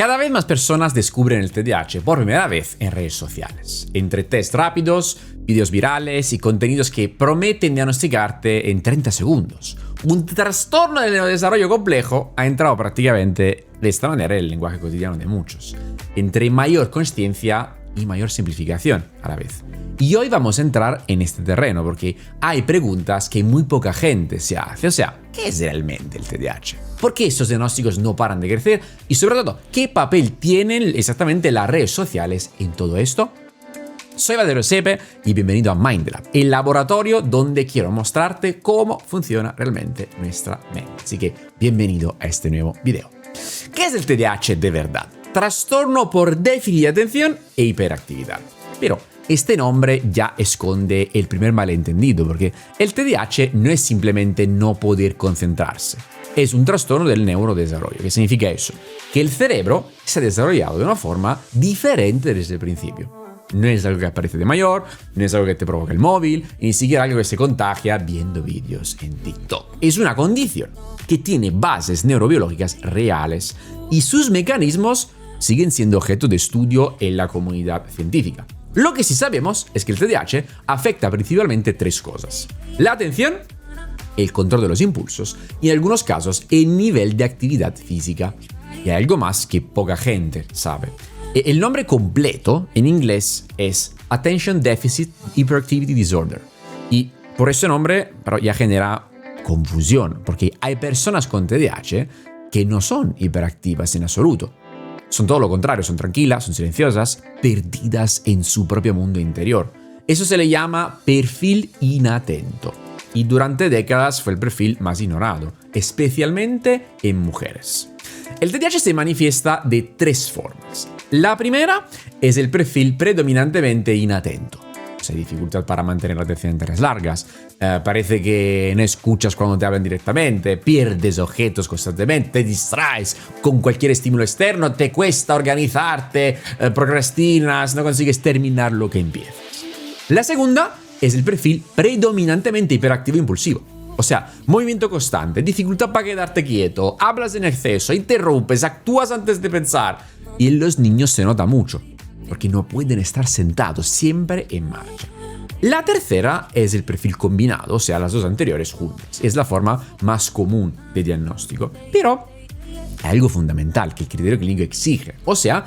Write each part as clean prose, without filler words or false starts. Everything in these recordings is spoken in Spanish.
Cada vez más personas descubren el TDAH por primera vez en redes sociales. Entre test rápidos, vídeos virales y contenidos que prometen diagnosticarte en 30 segundos. Un trastorno del neurodesarrollo complejo ha entrado prácticamente de esta manera en el lenguaje cotidiano de muchos, entre mayor consciencia y mayor simplificación a la vez. Y hoy vamos a entrar en este terreno porque hay preguntas que muy poca gente se hace. O sea, ¿qué es realmente el TDAH? ¿Por qué estos diagnósticos no paran de crecer? Y sobre todo, ¿qué papel tienen exactamente las redes sociales en todo esto? Soy Valerio Sepe y bienvenido a MindLab, el laboratorio donde quiero mostrarte cómo funciona realmente nuestra mente. Así que bienvenido a este nuevo video. ¿Qué es el TDAH de verdad? Trastorno por déficit de atención e hiperactividad. Pero este nombre ya esconde el primer malentendido, porque el TDAH no es simplemente no poder concentrarse. Es un trastorno del neurodesarrollo. ¿Qué significa eso? Que el cerebro se ha desarrollado de una forma diferente desde el principio. No es algo que aparece de mayor, no es algo que te provoca el móvil, ni siquiera algo que se contagia viendo vídeos en TikTok. Es una condición que tiene bases neurobiológicas reales y sus mecanismos siguen siendo objeto de estudio en la comunidad científica. Lo que sí sabemos es que el TDAH afecta principalmente tres cosas: la atención, el control de los impulsos y en algunos casos el nivel de actividad física. Y hay algo más que poca gente sabe. El nombre completo en inglés es Attention Deficit Hyperactivity Disorder. Y por ese nombre pero ya genera confusión, porque hay personas con TDAH que no son hiperactivas en absoluto. Son todo lo contrario, son tranquilas, son silenciosas, perdidas en su propio mundo interior. Eso se le llama perfil inatento. Y durante décadas fue el perfil más ignorado, especialmente en mujeres. El TDAH se manifiesta de tres formas. La primera es el perfil predominantemente inatento. O sea, dificultad para mantener la atención en tareas largas. Parece que no escuchas cuando te hablan directamente, pierdes objetos constantemente, te distraes con cualquier estímulo externo, te cuesta organizarte, procrastinas, no consigues terminar lo que empiezas. La segunda es el perfil predominantemente hiperactivo e impulsivo. O sea, movimiento constante, dificultad para quedarte quieto, hablas en exceso, interrumpes, actúas antes de pensar. Y en los niños se nota mucho, porque no pueden estar sentados, siempre en marcha. La tercera es el perfil combinado, o sea, las dos anteriores juntas. Es la forma más común de diagnóstico. Pero hay algo fundamental que el criterio clínico exige. O sea,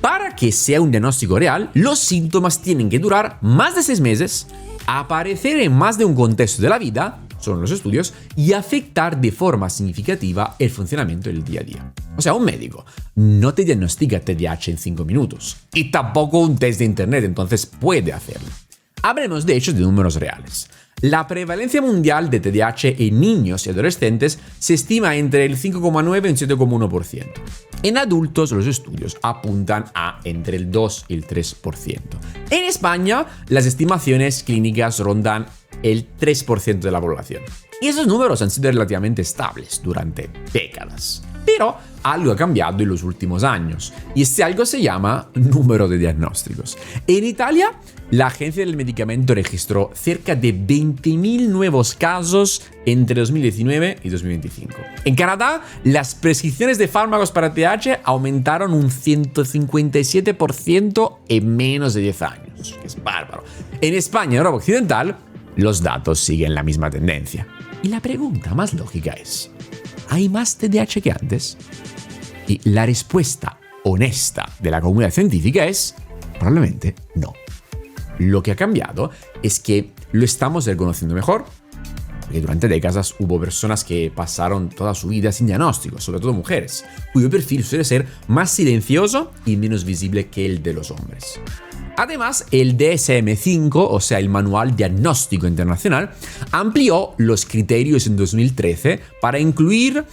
para que sea un diagnóstico real, los síntomas tienen que durar más de 6 meses, aparecer en más de un contexto de la vida, son los estudios, y afectar de forma significativa el funcionamiento del día a día. O sea, un médico no te diagnostica TDAH en 5 minutos, y tampoco un test de internet, entonces puede hacerlo. Hablemos de hecho de números reales. La prevalencia mundial de TDAH en niños y adolescentes se estima entre el 5,9 y el 7,1%. En adultos los estudios apuntan a entre el 2 y el 3%. En España las estimaciones clínicas rondan el 3% de la población. Y esos números han sido relativamente estables durante décadas. Pero algo ha cambiado en los últimos años, y este algo se llama número de diagnósticos. En Italia, la Agencia del Medicamento registró cerca de 20.000 nuevos casos entre 2019 y 2025. En Canadá, las prescripciones de fármacos para TDAH aumentaron un 157% en menos de 10 años. Es bárbaro. En España y Europa Occidental, los datos siguen la misma tendencia. Y la pregunta más lógica es: ¿hay más TDAH que antes? Y la respuesta honesta de la comunidad científica es: probablemente no. Lo que ha cambiado es que lo estamos reconociendo mejor, porque durante décadas hubo personas que pasaron toda su vida sin diagnóstico, sobre todo mujeres, cuyo perfil suele ser más silencioso y menos visible que el de los hombres. Además, el DSM-5, o sea, el Manual Diagnóstico Internacional, amplió los criterios en 2013 para incluir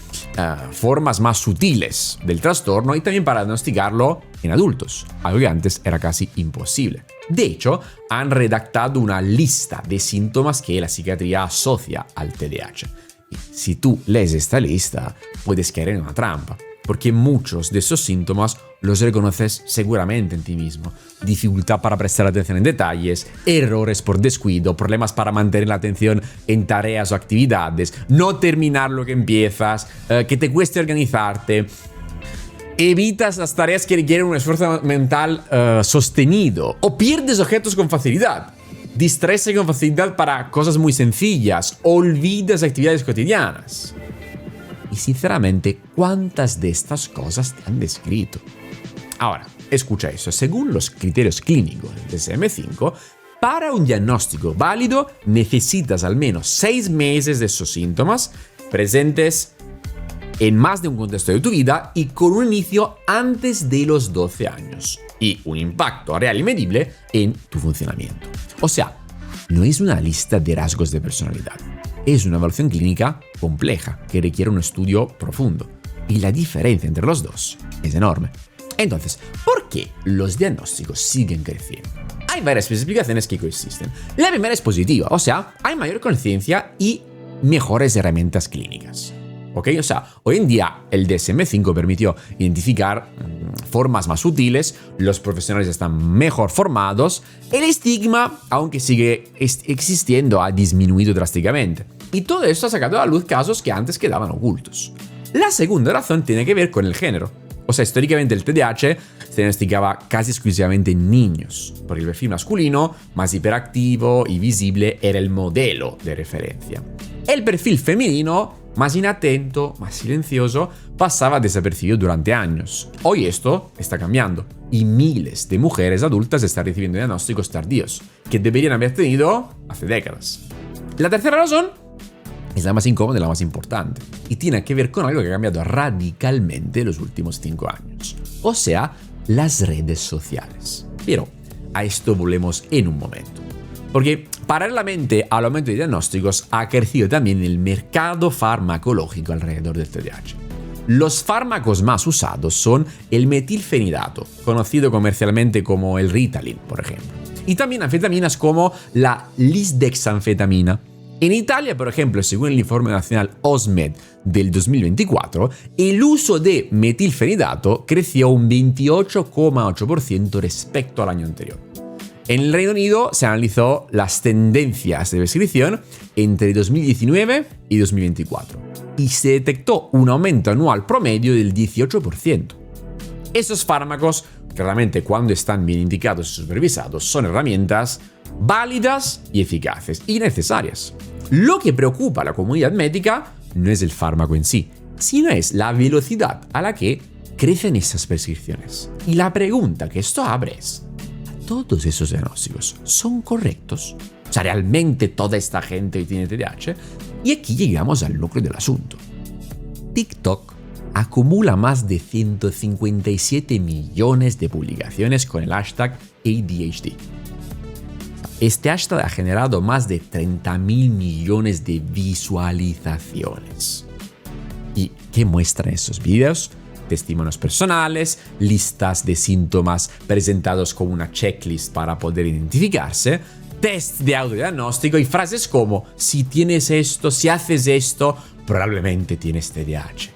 formas más sutiles del trastorno y también para diagnosticarlo en adultos, algo que antes era casi imposible. De hecho, han redactado una lista de síntomas que la psiquiatría asocia al TDAH. Y si tú lees esta lista, puedes caer en una trampa, porque muchos de esos síntomas los reconoces seguramente en ti mismo. Dificultad para prestar atención en detalles, errores por descuido, problemas para mantener la atención en tareas o actividades, no terminar lo que empiezas, que te cueste organizarte. evitas las tareas que requieren un esfuerzo mental sostenido o pierdes objetos con facilidad. Distraerse con facilidad para cosas muy sencillas, olvidas actividades cotidianas. Y sinceramente, ¿cuántas de estas cosas te han descrito? Ahora, escucha eso. Según los criterios clínicos del DSM-5, para un diagnóstico válido necesitas al menos 6 meses de esos síntomas presentes en más de un contexto de tu vida y con un inicio antes de los 12 años y un impacto real y medible en tu funcionamiento. O sea, no es una lista de rasgos de personalidad, es una evaluación clínica compleja que requiere un estudio profundo y la diferencia entre los dos es enorme. Entonces, ¿por qué los diagnósticos siguen creciendo? Hay varias explicaciones que coexisten. La primera es positiva, o sea, hay mayor conciencia y mejores herramientas clínicas. ¿Ok? O sea, hoy en día el DSM-5 permitió identificar formas más sutiles, los profesionales están mejor formados, el estigma, aunque sigue existiendo, ha disminuido drásticamente. Y todo esto ha sacado a la luz casos que antes quedaban ocultos. La segunda razón tiene que ver con el género. O sea, históricamente el TDAH se diagnosticaba casi exclusivamente en niños, porque el perfil masculino, más hiperactivo y visible, era el modelo de referencia. El perfil femenino, más inatento, más silencioso, pasaba desapercibido durante años. Hoy esto está cambiando y miles de mujeres adultas están recibiendo diagnósticos tardíos que deberían haber tenido hace décadas. La tercera razón es la más incómoda y la más importante, y tiene que ver con algo que ha cambiado radicalmente en los últimos 5 años, o sea, las redes sociales. Pero a esto volvemos en un momento. Porque paralelamente al aumento de diagnósticos ha crecido también el mercado farmacológico alrededor del TDAH. Los fármacos más usados son el metilfenidato, conocido comercialmente como el Ritalin, por ejemplo, y también anfetaminas como la lisdexanfetamina. En Italia, por ejemplo, según el informe nacional OSMED del 2024, el uso de metilfenidato creció un 28,8% respecto al año anterior. En el Reino Unido se analizó las tendencias de prescripción entre 2019 y 2024 y se detectó un aumento anual promedio del 18%. Esos fármacos, claramente cuando están bien indicados y supervisados, son herramientas válidas y eficaces y necesarias. Lo que preocupa a la comunidad médica no es el fármaco en sí, sino es la velocidad a la que crecen esas prescripciones. Y la pregunta que esto abre es: ¿todos esos diagnósticos son correctos? O sea, ¿realmente toda esta gente tiene TDAH? Y aquí llegamos al núcleo del asunto. TikTok acumula más de 157 millones de publicaciones con el hashtag ADHD. Este hashtag ha generado más de 30.000 millones de visualizaciones. ¿Y qué muestran esos vídeos? Testimonios personales, listas de síntomas presentados como una checklist para poder identificarse, test de autodiagnóstico y frases como: si tienes esto, si haces esto, probablemente tienes TDAH.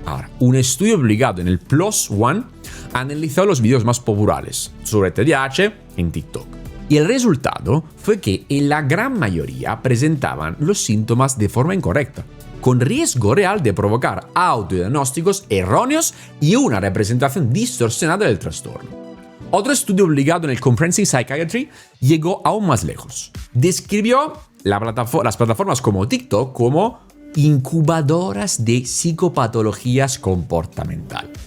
Ahora, un estudio publicado en el PLOS ONE analizó los vídeos más populares sobre TDAH en TikTok. Y el resultado fue que en la gran mayoría presentaban los síntomas de forma incorrecta, con riesgo real de provocar autodiagnósticos erróneos y una representación distorsionada del trastorno. Otro estudio publicado en el Comprehensive Psychiatry llegó aún más lejos. Describió las plataformas como TikTok como incubadoras de psicopatologías comportamentales.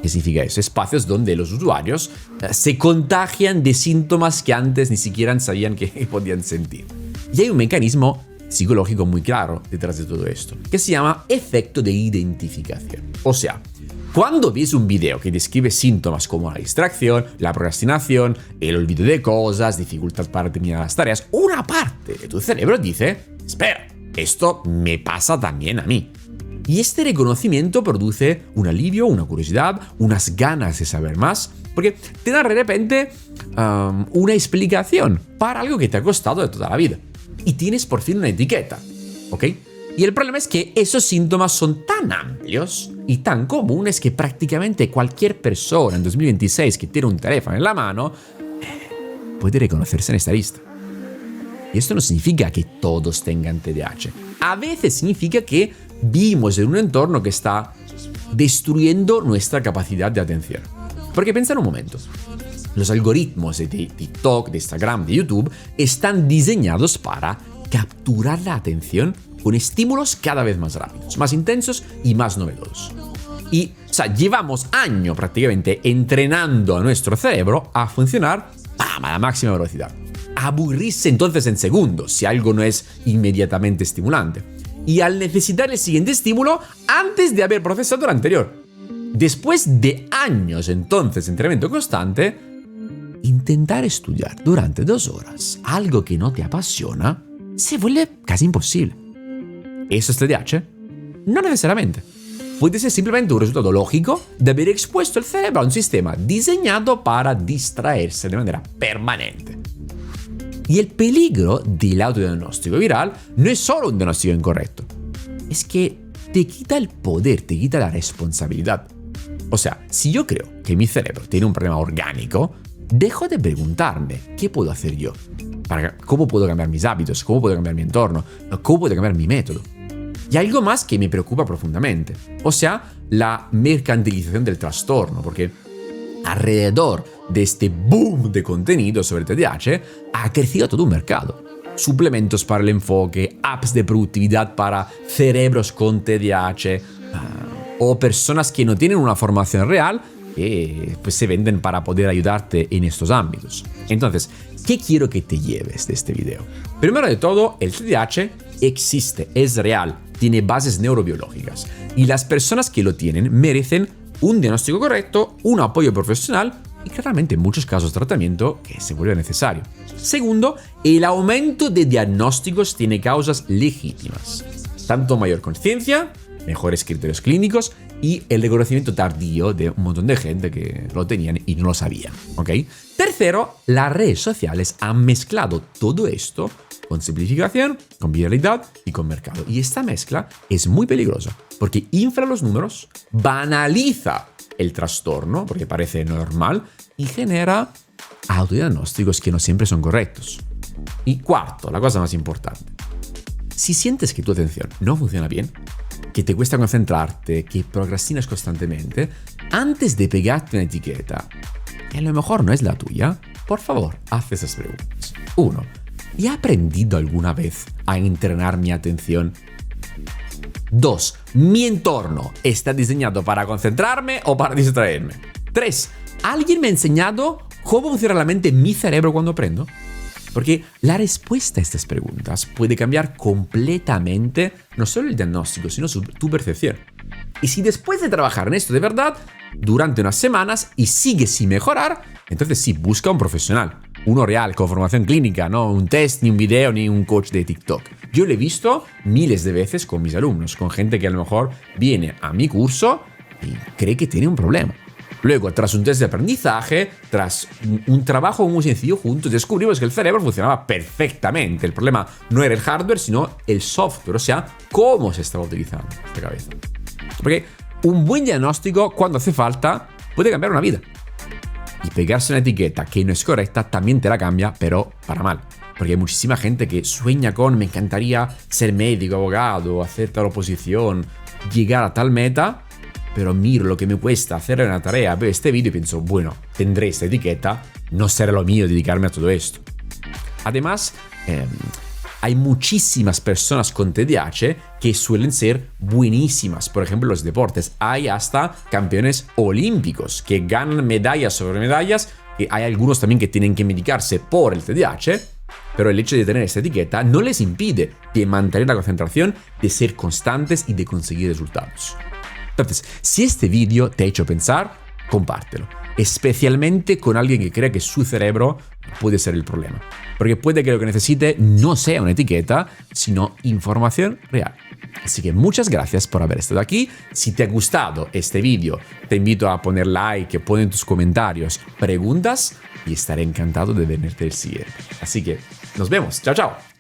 ¿Qué significa eso? Espacios donde los usuarios se contagian de síntomas que antes ni siquiera sabían que podían sentir. Y hay un mecanismo psicológico muy claro detrás de todo esto, que se llama efecto de identificación. O sea, cuando ves un video que describe síntomas como la distracción, la procrastinación, el olvido de cosas, dificultad para terminar las tareas, una parte de tu cerebro dice: espera, esto me pasa también a mí. Y este reconocimiento produce un alivio, una curiosidad, unas ganas de saber más, porque te da de repente una explicación para algo que te ha costado de toda la vida. Y tienes por fin una etiqueta, ¿ok? Y el problema es que esos síntomas son tan amplios y tan comunes que prácticamente cualquier persona en 2026 que tiene un teléfono en la mano puede reconocerse en esta lista. Y esto no significa que todos tengan TDAH. A veces significa que vivimos en un entorno que está destruyendo nuestra capacidad de atención. Porque pensa un momento, los algoritmos de TikTok, de Instagram, de YouTube están diseñados para capturar la atención con estímulos cada vez más rápidos, más intensos y más novedosos. Y, llevamos años prácticamente entrenando a nuestro cerebro a funcionar a la máxima velocidad. Aburrirse entonces en segundos si algo no es inmediatamente estimulante. Y al necesitar el siguiente estímulo antes de haber procesado el anterior. Después de años entonces de entrenamiento constante, intentar estudiar durante 2 horas algo que no te apasiona se vuelve casi imposible. ¿Eso es TDAH? No necesariamente. Puede ser simplemente un resultado lógico de haber expuesto el cerebro a un sistema diseñado para distraerse de manera permanente. Y el peligro del autodiagnóstico viral no es solo un diagnóstico incorrecto, es que te quita el poder, te quita la responsabilidad. O sea, si yo creo que mi cerebro tiene un problema orgánico, dejo de preguntarme qué puedo hacer yo, cómo puedo cambiar mis hábitos, cómo puedo cambiar mi entorno, cómo puedo cambiar mi método. Y algo más que me preocupa profundamente, o sea, la mercantilización del trastorno, porque alrededor de este boom de contenido sobre TDAH ha crecido todo un mercado. Suplementos para el enfoque, apps de productividad para cerebros con TDAH, o personas que no tienen una formación real que pues se venden para poder ayudarte en estos ámbitos. Entonces, ¿qué quiero que te lleves de este video? Primero de todo, el TDAH existe, es real, tiene bases neurobiológicas y las personas que lo tienen merecen un diagnóstico correcto, un apoyo profesional y claramente en muchos casos tratamiento que se vuelve necesario. Segundo, el aumento de diagnósticos tiene causas legítimas. Tanto mayor conciencia, mejores criterios clínicos y el reconocimiento tardío de un montón de gente que lo tenían y no lo sabían, ¿ok? Tercero, las redes sociales han mezclado todo esto con simplificación, con viralidad y con mercado. Y esta mezcla es muy peligrosa porque infla los números, banaliza el trastorno porque parece normal y genera autodiagnósticos que no siempre son correctos. Y cuarto, la cosa más importante. Si sientes que tu atención no funciona bien, que te cuesta concentrarte, que procrastinas constantemente, antes de pegarte una etiqueta que a lo mejor no es la tuya, por favor, haz esas preguntas. 1. ¿He aprendido alguna vez a entrenar mi atención? 2. ¿Mi entorno está diseñado para concentrarme o para distraerme? 3. ¿Alguien me ha enseñado cómo funciona realmente mi cerebro cuando aprendo? Porque la respuesta a estas preguntas puede cambiar completamente no solo el diagnóstico, sino tu percepción. Y si después de trabajar en esto de verdad, durante unas semanas y sigues sin mejorar, entonces sí, busca un profesional. Uno real, con formación clínica, no un test, ni un video, ni un coach de TikTok. Yo lo he visto miles de veces con mis alumnos, con gente que a lo mejor viene a mi curso y cree que tiene un problema. Luego, tras un test de aprendizaje, tras un trabajo muy sencillo juntos, descubrimos que el cerebro funcionaba perfectamente. El problema no era el hardware, sino el software, o sea, cómo se estaba utilizando esta cabeza. Porque un buen diagnóstico, cuando hace falta, puede cambiar una vida. Y pegarse una etiqueta que no es correcta también te la cambia, pero para mal. Porque hay muchísima gente que sueña con, me encantaría ser médico, abogado, hacer tal oposición, llegar a tal meta, pero miro lo que me cuesta hacer una tarea, veo este vídeo y pienso, bueno, tendré esta etiqueta, no será lo mío dedicarme a todo esto. Además, hay muchísimas personas con TDAH que suelen ser buenísimas. Por ejemplo, en los deportes. Hay hasta campeones olímpicos que ganan medallas sobre medallas. Y hay algunos también que tienen que medicarse por el TDAH. Pero el hecho de tener esta etiqueta no les impide de mantener la concentración, de ser constantes y de conseguir resultados. Entonces, si este vídeo te ha hecho pensar, compártelo. Especialmente con alguien que cree que su cerebro puede ser el problema. Porque puede que lo que necesite no sea una etiqueta, sino información real. Así que muchas gracias por haber estado aquí. Si te ha gustado este vídeo, te invito a poner like, poner en tus comentarios preguntas y estaré encantado de venirte el siguiente. Así que nos vemos. Chao, chao.